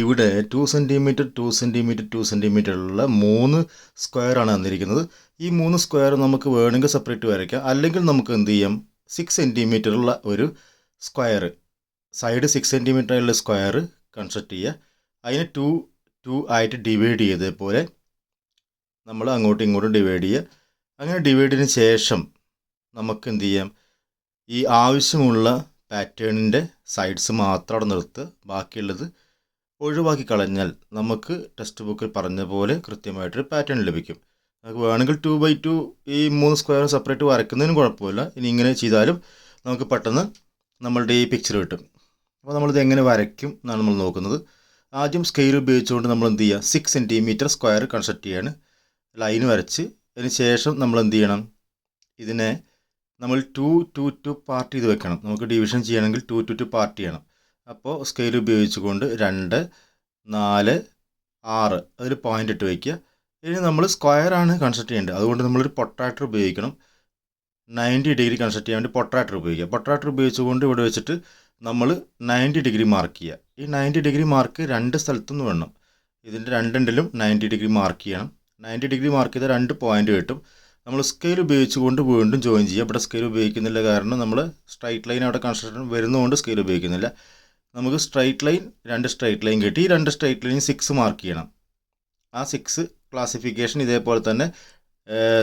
ഇവിടെ 2 centimetre 2 centimetre 2 സെൻറ്റിമീറ്ററുള്ള 3 സ്ക്വയറാണ് തന്നിരിക്കുന്നത്. ഈ 3 സ്ക്വയർ നമുക്ക് വേണമെങ്കിൽ സെപ്പറേറ്റ് വരയ്ക്കാം, അല്ലെങ്കിൽ നമുക്ക് എന്ത് ചെയ്യാം, 6 സെൻറ്റിമീറ്ററുള്ള ഒരു സ്ക്വയർ, സൈഡ് 6 സെൻറ്റിമീറ്റർ ഉള്ള സ്ക്വയർ കൺസ്ട്രക്ട് ചെയ്യുക. അതിനെ 2 ആയിട്ട് ഡിവൈഡ് ചെയ്തതുപോലെ നമ്മൾ അങ്ങോട്ടും ഇങ്ങോട്ടും ഡിവൈഡ് ചെയ്യുക. അങ്ങനെ ഡിവൈഡിന് ശേഷം നമുക്ക് എന്ത് ചെയ്യാം, ഈ ആവശ്യമുള്ള പാറ്റേണിൻ്റെ സൈഡ്സ് മാത്രം അവിടെ നിർത്തുക. ബാക്കിയുള്ളത് ഒഴിവാക്കി കളഞ്ഞാൽ നമുക്ക് ടെക്സ്റ്റ് ബുക്കിൽ പറഞ്ഞ പോലെ കൃത്യമായിട്ടൊരു പാറ്റേൺ ലഭിക്കും. നമുക്ക് വേണമെങ്കിൽ 2x2 ഈ 3 സ്ക്വയർ സെപ്പറേറ്റ് വരയ്ക്കുന്നതിനും കുഴപ്പമില്ല. ഇനി ഇങ്ങനെ ചെയ്താലും നമുക്ക് പെട്ടെന്ന് നമ്മളുടെ ഈ പിക്ചർ കിട്ടും. അപ്പോൾ നമ്മളിത് എങ്ങനെ വരയ്ക്കും എന്നാണ് നമ്മൾ നോക്കുന്നത്. ആദ്യം സ്കെയിൽ ഉപയോഗിച്ചുകൊണ്ട് നമ്മൾ എന്ത് ചെയ്യുക, 6 സെൻറ്റിമീറ്റർ സ്ക്വയർ കൺസ്ട്രക്ട് ചെയ്യാണ്. ലൈൻ വരച്ച് അതിന് ശേഷം നമ്മൾ എന്ത് ചെയ്യണം, ഇതിനെ നമ്മൾ 2 പാർട്ട് ചെയ്ത് വെക്കണം. നമുക്ക് ഡിവിഷൻ ചെയ്യണമെങ്കിൽ 2 പാർട്ട് ചെയ്യണം. അപ്പോൾ സ്കെയിൽ ഉപയോഗിച്ചുകൊണ്ട് 2, 4, 6 അതിൽ പോയിൻ്റ് ഇട്ട് വയ്ക്കുക. ഇനി നമ്മൾ സ്ക്വയറാണ് കൺസ്ട്രക്ട് ചെയ്യേണ്ടത്, അതുകൊണ്ട് നമ്മളൊരു പൊട്രാക്ടർ ഉപയോഗിക്കണം. 90 ഡിഗ്രി കൺസ്ട്രക്ട് ചെയ്യാൻ വേണ്ടി പൊട്രാക്ടർ ഉപയോഗിക്കുക. പൊട്രാക്ടർ ഉപയോഗിച്ചുകൊണ്ട് ഇവിടെ വെച്ചിട്ട് നമ്മൾ 90 ഡിഗ്രി മാർക്ക് ചെയ്യുക. ഈ 90 ഡിഗ്രി മാർക്ക് 2 സ്ഥലത്തുനിന്ന് വേണം. ഇതിൻ്റെ രണ്ടെണ്ടിലും 90 ഡിഗ്രി മാർക്ക് ചെയ്യണം. 90 ഡിഗ്രി മാർക്ക് ചെയ്താൽ 2 പോയിൻ്റ് കിട്ടും. നമ്മൾ സ്കെയിൽ ഉപയോഗിച്ചുകൊണ്ട് വീണ്ടും ജോയിൻ ചെയ്യുക. ഇവിടെ സ്കെയിൽ ഉപയോഗിക്കുന്നില്ല, കാരണം നമ്മൾ സ്ട്രൈറ്റ് ലൈൻ അവിടെ കൺസ്ട്രക്ഷൻ വരുന്നതുകൊണ്ട് സ്കെയിൽ ഉപയോഗിക്കുന്നില്ല. നമുക്ക് സ്ട്രൈറ്റ് ലൈൻ 2 സ്ട്രൈറ്റ് ലൈൻ കിട്ടി. ഈ 2 സ്ട്രൈറ്റ് ലൈൻ 6 മാർക്ക് ചെയ്യണം. ആ 6 ക്ലാസിഫിക്കേഷൻ ഇതേപോലെ തന്നെ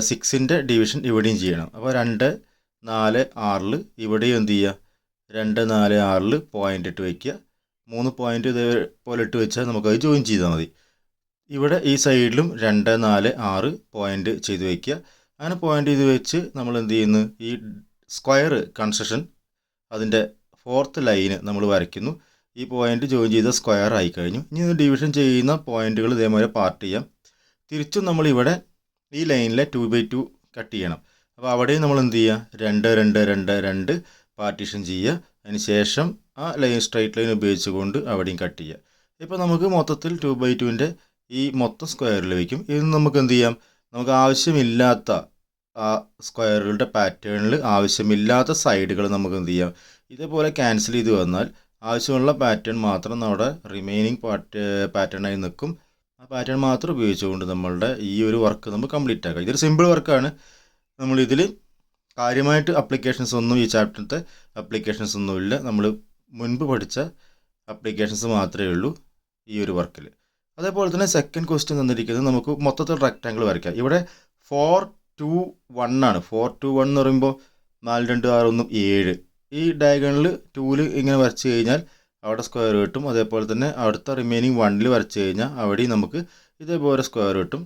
6ൻ്റെ ഡിവിഷൻ ഇവിടെയും ചെയ്യണം. അപ്പോൾ 2, 4, 6 ഇവിടെയും എന്ത് ചെയ്യുക, 2, 4, 6 പോയിൻ്റ് ഇട്ട് വയ്ക്കുക. 3 പോയിൻ്റ് ഇതേപോലെ ഇട്ട് വെച്ചാൽ നമുക്കത് ജോയിൻ ചെയ്താൽ മതി. ഇവിടെ ഈ സൈഡിലും 2, 4, 6 പോയിൻ്റ് ചെയ്ത് വയ്ക്കുക. അങ്ങനെ പോയിൻ്റ് ചെയ്ത് വെച്ച് നമ്മൾ എന്ത് ചെയ്യുന്നു, ഈ സ്ക്വയർ കൺസ്ട്രക്ഷൻ അതിൻ്റെ 4th ലൈന് നമ്മൾ വരയ്ക്കുന്നു. ഈ പോയിൻ്റ് ജോയിൻ ചെയ്ത സ്ക്വയർ ആയി കഴിഞ്ഞു. ഇനി ഡിവിഷൻ ചെയ്യുന്ന പോയിൻ്റുകൾ ഇതേപോലെ പാർട്ട് ചെയ്യാം. തിരിച്ചും നമ്മൾ ഇവിടെ ഈ ലൈനിലെ 2x2 കട്ട് ചെയ്യണം. അപ്പോൾ അവിടെയും നമ്മൾ എന്ത് ചെയ്യുക, 2, 2, 2, 2 പാർട്ടീഷൻ ചെയ്യുക. അതിന് ശേഷം ആ ലൈൻ സ്ട്രൈറ്റ് ലൈൻ ഉപയോഗിച്ചുകൊണ്ട് അവിടെയും കട്ട് ചെയ്യുക. ഇപ്പോൾ നമുക്ക് മൊത്തത്തിൽ 2x2ൻ്റെ ഈ മൊത്തം സ്ക്വയർ ലഭിക്കും. ഇത് നമുക്ക് എന്ത് ചെയ്യാം, നമുക്ക് ആവശ്യമില്ലാത്ത ആ സ്ക്വയറുകളുടെ പാറ്റേണിൽ ആവശ്യമില്ലാത്ത സൈഡുകൾ നമുക്ക് എന്ത് ചെയ്യാം, ഇതേപോലെ ക്യാൻസൽ ചെയ്ത് വന്നാൽ ആവശ്യമുള്ള പാറ്റേൺ മാത്രം നമ്മുടെ റിമൈനിങ് പാറ്റേണായി നിൽക്കും. ആ പാറ്റേൺ മാത്രം ഉപയോഗിച്ചുകൊണ്ട് നമ്മളുടെ ഈ ഒരു വർക്ക് നമ്മൾ കംപ്ലീറ്റ് ആക്കുക. ഇതൊരു സിമ്പിൾ വർക്കാണ്. നമ്മളിതിൽ കാര്യമായിട്ട് അപ്ലിക്കേഷൻസ് ഒന്നും, ഈ ചാപ്റ്ററിലത്തെ അപ്ലിക്കേഷൻസ് ഒന്നുമില്ല. നമ്മൾ മുൻപ് പഠിച്ച അപ്ലിക്കേഷൻസ് മാത്രമേ ഉള്ളൂ ഈ ഒരു വർക്കിൽ. അതേപോലെ തന്നെ സെക്കൻഡ് ക്വസ്റ്റ്യൻ തന്നിരിക്കുന്നത് നമുക്ക് മൊത്തത്തിൽ റെക്റ്റാങ്കിൾ വരയ്ക്കാം. ഇവിടെ 4, 2, 1 ആണ്. 4, 2, 1 എന്ന് പറയുമ്പോൾ 4, 2, 6, 1, 7. ഈ ഡയഗണലിൽ 2ൽ ഇങ്ങനെ വരച്ച് കഴിഞ്ഞാൽ അവിടെ സ്ക്വയർ കിട്ടും. അതേപോലെ തന്നെ അടുത്ത റിമൈനിങ് 1ൽ വരച്ച് കഴിഞ്ഞാൽ അവിടെയും നമുക്ക് ഇതേപോലെ സ്ക്വയർ കിട്ടും.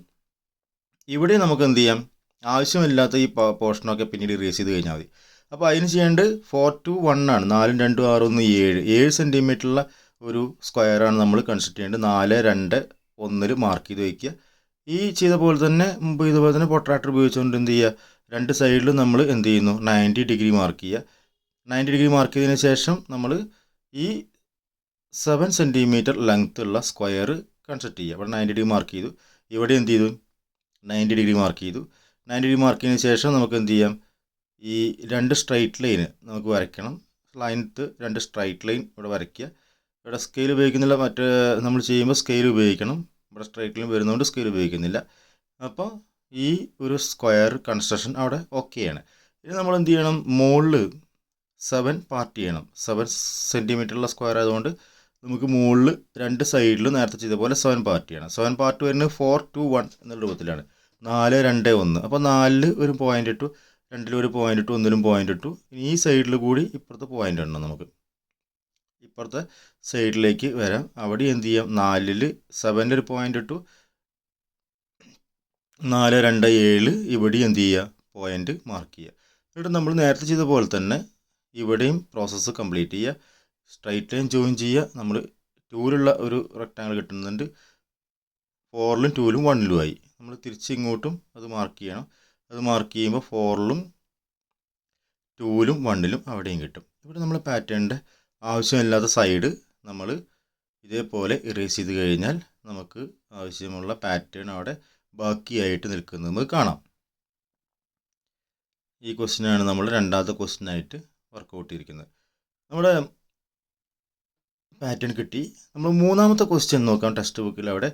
ഇവിടെ നമുക്ക് എന്ത് ചെയ്യാം, ആവശ്യമില്ലാത്ത ഈ പോർഷനൊക്കെ പിന്നീട് ഇറേസ് ചെയ്ത് കഴിഞ്ഞാൽ മതി. അപ്പോൾ അതിന് ചെയ്യേണ്ടത് 4, 2, 1 ആണ്. 4, 2, 6, 1, 7 സെൻറ്റിമീറ്ററുള്ള ഒരു സ്ക്വയറാണ് നമ്മൾ കൺസ്ട്രക്ട് ചെയ്യേണ്ടത്. 4, 2, 1 മാർക്ക് ചെയ്ത് വയ്ക്കുക. ഈ ചെയ്ത പോലെ തന്നെ മുമ്പ് ഇതുപോലെ തന്നെ പൊട്രാക്ടർ ഉപയോഗിച്ചുകൊണ്ട് എന്ത് ചെയ്യുക, 2 സൈഡിലും നമ്മൾ എന്ത് ചെയ്യുന്നു, 90 ഡിഗ്രി മാർക്ക് ചെയ്യുക. 90 ഡിഗ്രി മാർക്ക് ചെയ്തതിന് ശേഷം നമ്മൾ ഈ 7 സെൻറ്റിമീറ്റർ ലെങ്ത് ഉള്ള സ്ക്വയർ കൺസ്ട്രക്ട് ചെയ്യുക. അവിടെ 90 ഡിഗ്രി മാർക്ക് ചെയ്തു. ഇവിടെ എന്ത് ചെയ്തു, 90 ഡിഗ്രി മാർക്ക് ചെയ്തു. 90 ഡിഗ്രി മാർക്ക് ചെയ്തതിന് ശേഷം നമുക്ക് എന്ത് ചെയ്യാം, ഈ 2 സ്ട്രൈറ്റ് ലൈന് നമുക്ക് വരയ്ക്കണം. ലൈനത്ത് 2 സ്ട്രൈറ്റ് ലൈൻ ഇവിടെ വരയ്ക്കുക. ഇവിടെ സ്കെയിൽ ഉപയോഗിക്കുന്നില്ല, മറ്റേ നമ്മൾ ചെയ്യുമ്പോൾ സ്കെയിൽ ഉപയോഗിക്കണം. ഇവിടെ സ്ട്രൈറ്റ് ലൈൻ വരുന്നതുകൊണ്ട് സ്കെയിൽ ഉപയോഗിക്കുന്നില്ല. അപ്പോൾ ഈ ഒരു സ്ക്വയർ കൺസ്ട്രക്ഷൻ അവിടെ ഓക്കെയാണ്. ഇനി നമ്മൾ എന്ത് ചെയ്യണം, മുകളിൽ 7 പാർട്ട് ചെയ്യണം. 7 സെൻറ്റിമീറ്ററുള്ള സ്ക്വയർ ആയതുകൊണ്ട് നമുക്ക് മുകളിൽ 2 സൈഡിലും നേരത്തെ ചെയ്ത പോലെ 7 പാർട്ട് ചെയ്യണം. 7 പാർട്ട് വരുന്നത് 4, 2, 1 എന്നുള്ള രൂപത്തിലാണ്. 4, 2, 1. അപ്പോൾ 4ൽ ഒരു പോയിൻ്റ് ഇട്ടു, 2ൽ ഒരു പോയിൻ്റ് ഇട്ടു, 1ലും പോയിൻ്റ് ഇട്ടു. ഇനി ഈ സൈഡിൽ കൂടി ഇപ്പുറത്തെ പോയിൻ്റ് ഇടണം. നമുക്ക് ഇപ്പുറത്തെ സൈഡിലേക്ക് വരാം. അവിടെ എന്ത് ചെയ്യാം, 4ൽ 7ൽ ഒരു പോയിൻ്റ് ഇട്ടു, 4, 2, 7 ഇവിടെ എന്ത് ചെയ്യുക, പോയിൻ്റ് മാർക്ക് ചെയ്യുക. എന്നിട്ട് നമ്മൾ നേരത്തെ ചെയ്ത പോലെ തന്നെ ഇവിടെയും പ്രോസസ്സ് കംപ്ലീറ്റ് ചെയ്യുക. സ്ട്രൈറ്റ് ലൈൻ ജോയിൻ ചെയ്യുക. നമ്മൾ 2ലുള്ള ഒരു റെക്റ്റാങ്കിൾ കിട്ടുന്നുണ്ട്. 4ലും 2ലും 1ലും ആയി. നമ്മൾ തിരിച്ച് ഇങ്ങോട്ടും അത് മാർക്ക് ചെയ്യണം. അത് മാർക്ക് ചെയ്യുമ്പോൾ 4ലും 2ലും 1ലും അവിടെയും കിട്ടും. ഇവിടെ നമ്മൾ പാറ്റേണിൻ്റെ ആവശ്യമില്ലാത്ത സൈഡ് നമ്മൾ ഇതേപോലെ ഇറേസ് ചെയ്ത് കഴിഞ്ഞാൽ നമുക്ക് ആവശ്യമുള്ള പാറ്റേൺ അവിടെ ബാക്കിയായിട്ട് നിൽക്കുന്നത് നമുക്ക് കാണാം. ഈ ക്വസ്റ്റ്യനാണ് നമ്മൾ രണ്ടാമത്തെ ക്വസ്റ്റ്യനായിട്ട് വർക്കൗട്ട് ചെയ്തിരിക്കുന്നത്. നമ്മുടെ പാറ്റേൺ കിട്ടി. നമ്മൾ മൂന്നാമത്തെ ക്വസ്റ്റ്യൻ നോക്കാം. ടെക്സ്റ്റ് ബുക്കിൽ അവിടെ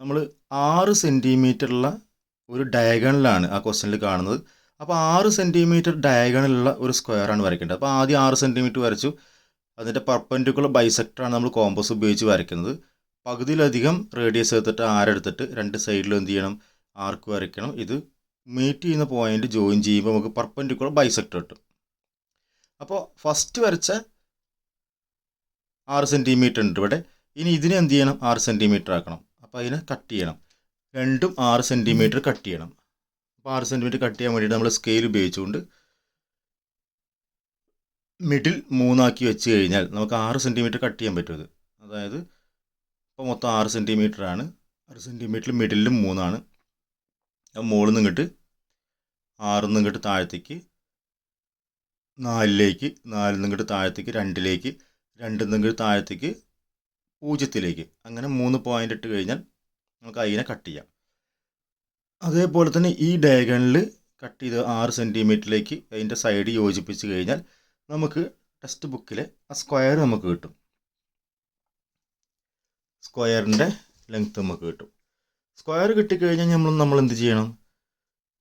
നമ്മൾ 6 സെൻറ്റിമീറ്ററുള്ള ഒരു ഡയഗണലാണ് ആ ക്വസ്റ്റ്യനിൽ കാണുന്നത്. അപ്പോൾ 6 സെൻറ്റിമീറ്റർ ഡയഗണലുള്ള ഒരു സ്ക്വയറാണ് വരയ്ക്കേണ്ടത്. അപ്പോൾ ആദ്യം 6 സെൻറ്റിമീറ്റർ വരച്ചു. അതിൻ്റെ പെർപെൻഡിക്കുലർ ബൈസെക്ടറാണ് നമ്മൾ കോമ്പസ് ഉപയോഗിച്ച് വരയ്ക്കുന്നത്. പകുതിയിലധികം റേഡിയസ് എടുത്തിട്ട് ആരെടുത്തിട്ട് രണ്ട് സൈഡിലും എന്ത് ചെയ്യണം, ആർക്ക് വരയ്ക്കണം. ഇത് മീറ്റ് ചെയ്യുന്ന പോയിന്റ് ജോയിൻ ചെയ്യുമ്പോൾ നമുക്ക് പെർപെൻഡിക്കുലർ ബൈസെക്ടർ കിട്ടും. അപ്പോൾ ഫസ്റ്റ് വരച്ച 6 സെൻറ്റിമീറ്റർ ഉണ്ട് ഇവിടെ. ഇനി ഇതിനെ എന്ത് ചെയ്യണം, 6 സെൻറ്റിമീറ്റർ ആക്കണം. അപ്പോൾ അതിനെ കട്ട് ചെയ്യണം. രണ്ടും 6 സെൻറ്റിമീറ്റർ കട്ട് ചെയ്യണം. അപ്പോൾ 6 സെൻറ്റിമീറ്റർ കട്ട് ചെയ്യാൻ വേണ്ടിയിട്ട് നമ്മൾ സ്കെയിൽ ഉപയോഗിച്ചുകൊണ്ട് മിഡിൽ 3 ആക്കി വെച്ച് കഴിഞ്ഞാൽ നമുക്ക് 6 സെൻറ്റിമീറ്റർ കട്ട് ചെയ്യാൻ പറ്റും. ഇത് അതായത് ഇപ്പോൾ മൊത്തം 6 സെൻറ്റിമീറ്റർ ആണ്. 6 സെൻറ്റിമീറ്റർ മിഡിലും 3 ആണ്. അപ്പോൾ മുകളിൽ നിന്ന് ഇങ്ങോട്ട് 6 നിന്ന് ഇങ്ങോട്ട് താഴത്തേക്ക് 4ലേക്ക്, 4 നിന്ന് ഇങ്ങോട്ട് താഴത്തേക്ക് 2ലേക്ക്, 2 നിന്ന് ഇങ്ങോട്ട് താഴത്തേക്ക് 0ലേക്ക്, അങ്ങനെ 3 പോയിൻ്റ് ഇട്ട് കഴിഞ്ഞാൽ നമുക്ക് അതിനെ കട്ട് ചെയ്യാം. അതേപോലെ തന്നെ ഈ ഡയഗണലിൽ കട്ട് ചെയ്ത് 6 സെൻറ്റിമീറ്ററിലേക്ക് അതിൻ്റെ സൈഡ് യോജിപ്പിച്ച് കഴിഞ്ഞാൽ നമുക്ക് ടെക്സ്റ്റ് ബുക്കിലെ ആ സ്ക്വയർ നമുക്ക് കിട്ടും. സ്ക്വയറിൻ്റെ ലെങ്ത്ത് നമുക്ക് കിട്ടും. സ്ക്വയർ കിട്ടിക്കഴിഞ്ഞാൽ നമ്മൾ എന്ത് ചെയ്യണം,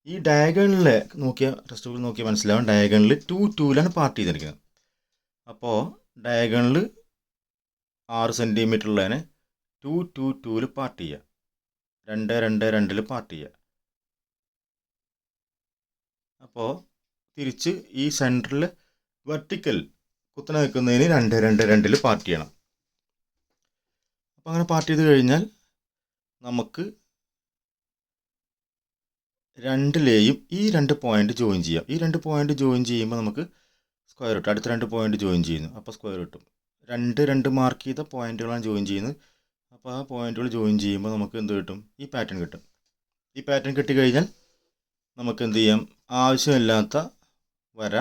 ഈ ഡയഗണലിൽ ടെക്സ്റ്റ് ബുക്കിൽ നോക്കിയാൽ മനസ്സിലാവും. ഡയഗണലിൽ 2 2ലാണ് പാർട്ട് ചെയ്തിരിക്കുന്നത്. അപ്പോൾ ഡയഗണലിൽ 6 സെൻറ്റിമീറ്റർ ഉള്ളതിനെ 2 2 2ൽ പാർട്ട് ചെയ്യുക. 2 2 2ൽ പാർട്ട് ചെയ്യുക. അപ്പോൾ തിരിച്ച് ഈ സെൻറ്ററിൽ വെർട്ടിക്കൽ കുത്തനെ നിൽക്കുന്നതിന് 2 2 2ൽ പാർട്ട് ചെയ്യണം. അപ്പോൾ അങ്ങനെ പാർട്ട് ചെയ്ത് കഴിഞ്ഞാൽ നമുക്ക് രണ്ടിലെയും ഈ 2 പോയിൻ്റ് ജോയിൻ ചെയ്യാം. ഈ 2 പോയിൻ്റ് ജോയിൻ ചെയ്യുമ്പോൾ നമുക്ക് സ്ക്വയർ കിട്ടും. അടുത്ത 2 പോയിൻ്റ് ജോയിൻ ചെയ്യുന്നു, അപ്പോൾ സ്ക്വയർ കിട്ടും. 2 2 മാർക്ക് ചെയ്ത പോയിൻ്റുകളാണ് ജോയിൻ ചെയ്യുന്നത്. അപ്പോൾ ആ പോയിൻ്റുകൾ ജോയിൻ ചെയ്യുമ്പോൾ നമുക്ക് എന്ത് കിട്ടും, ഈ പാറ്റേൺ കിട്ടും. ഈ പാറ്റേൺ കിട്ടിക്കഴിഞ്ഞാൽ നമുക്ക് എന്ത് ചെയ്യാം, ആവശ്യമില്ലാത്ത വര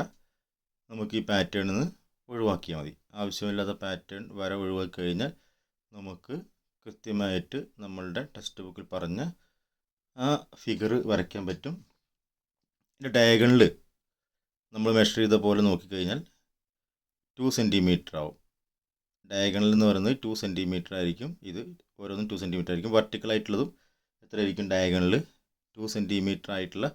നമുക്ക് ഈ പാറ്റേണിൽ നിന്ന് ഒഴിവാക്കിയാൽ മതി. ആവശ്യമില്ലാത്ത പാറ്റേൺ വര ഒഴിവാക്കി കഴിഞ്ഞാൽ നമുക്ക് കൃത്യമായിട്ട് നമ്മളുടെ ടെക്സ്റ്റ് ബുക്കിൽ പറഞ്ഞ ആ ഫിഗർ വരയ്ക്കാൻ പറ്റും. ഇതിൻ്റെ ഡയഗണലിൽ നമ്മൾ മെഷർ ചെയ്ത പോലെ നോക്കിക്കഴിഞ്ഞാൽ 2 സെൻറ്റിമീറ്റർ ആവും. ഡയഗണൽ എന്ന് പറയുന്നത് 2 സെൻറ്റിമീറ്റർ ആയിരിക്കും. ഇത് ഓരോന്നും 2 സെൻറ്റിമീറ്റർ ആയിരിക്കും. വെർട്ടിക്കൽ ആയിട്ടുള്ളതും എത്ര ആയിരിക്കും, ഡയഗണലിൽ 2 സെൻറ്റിമീറ്റർ ആയിട്ടുള്ള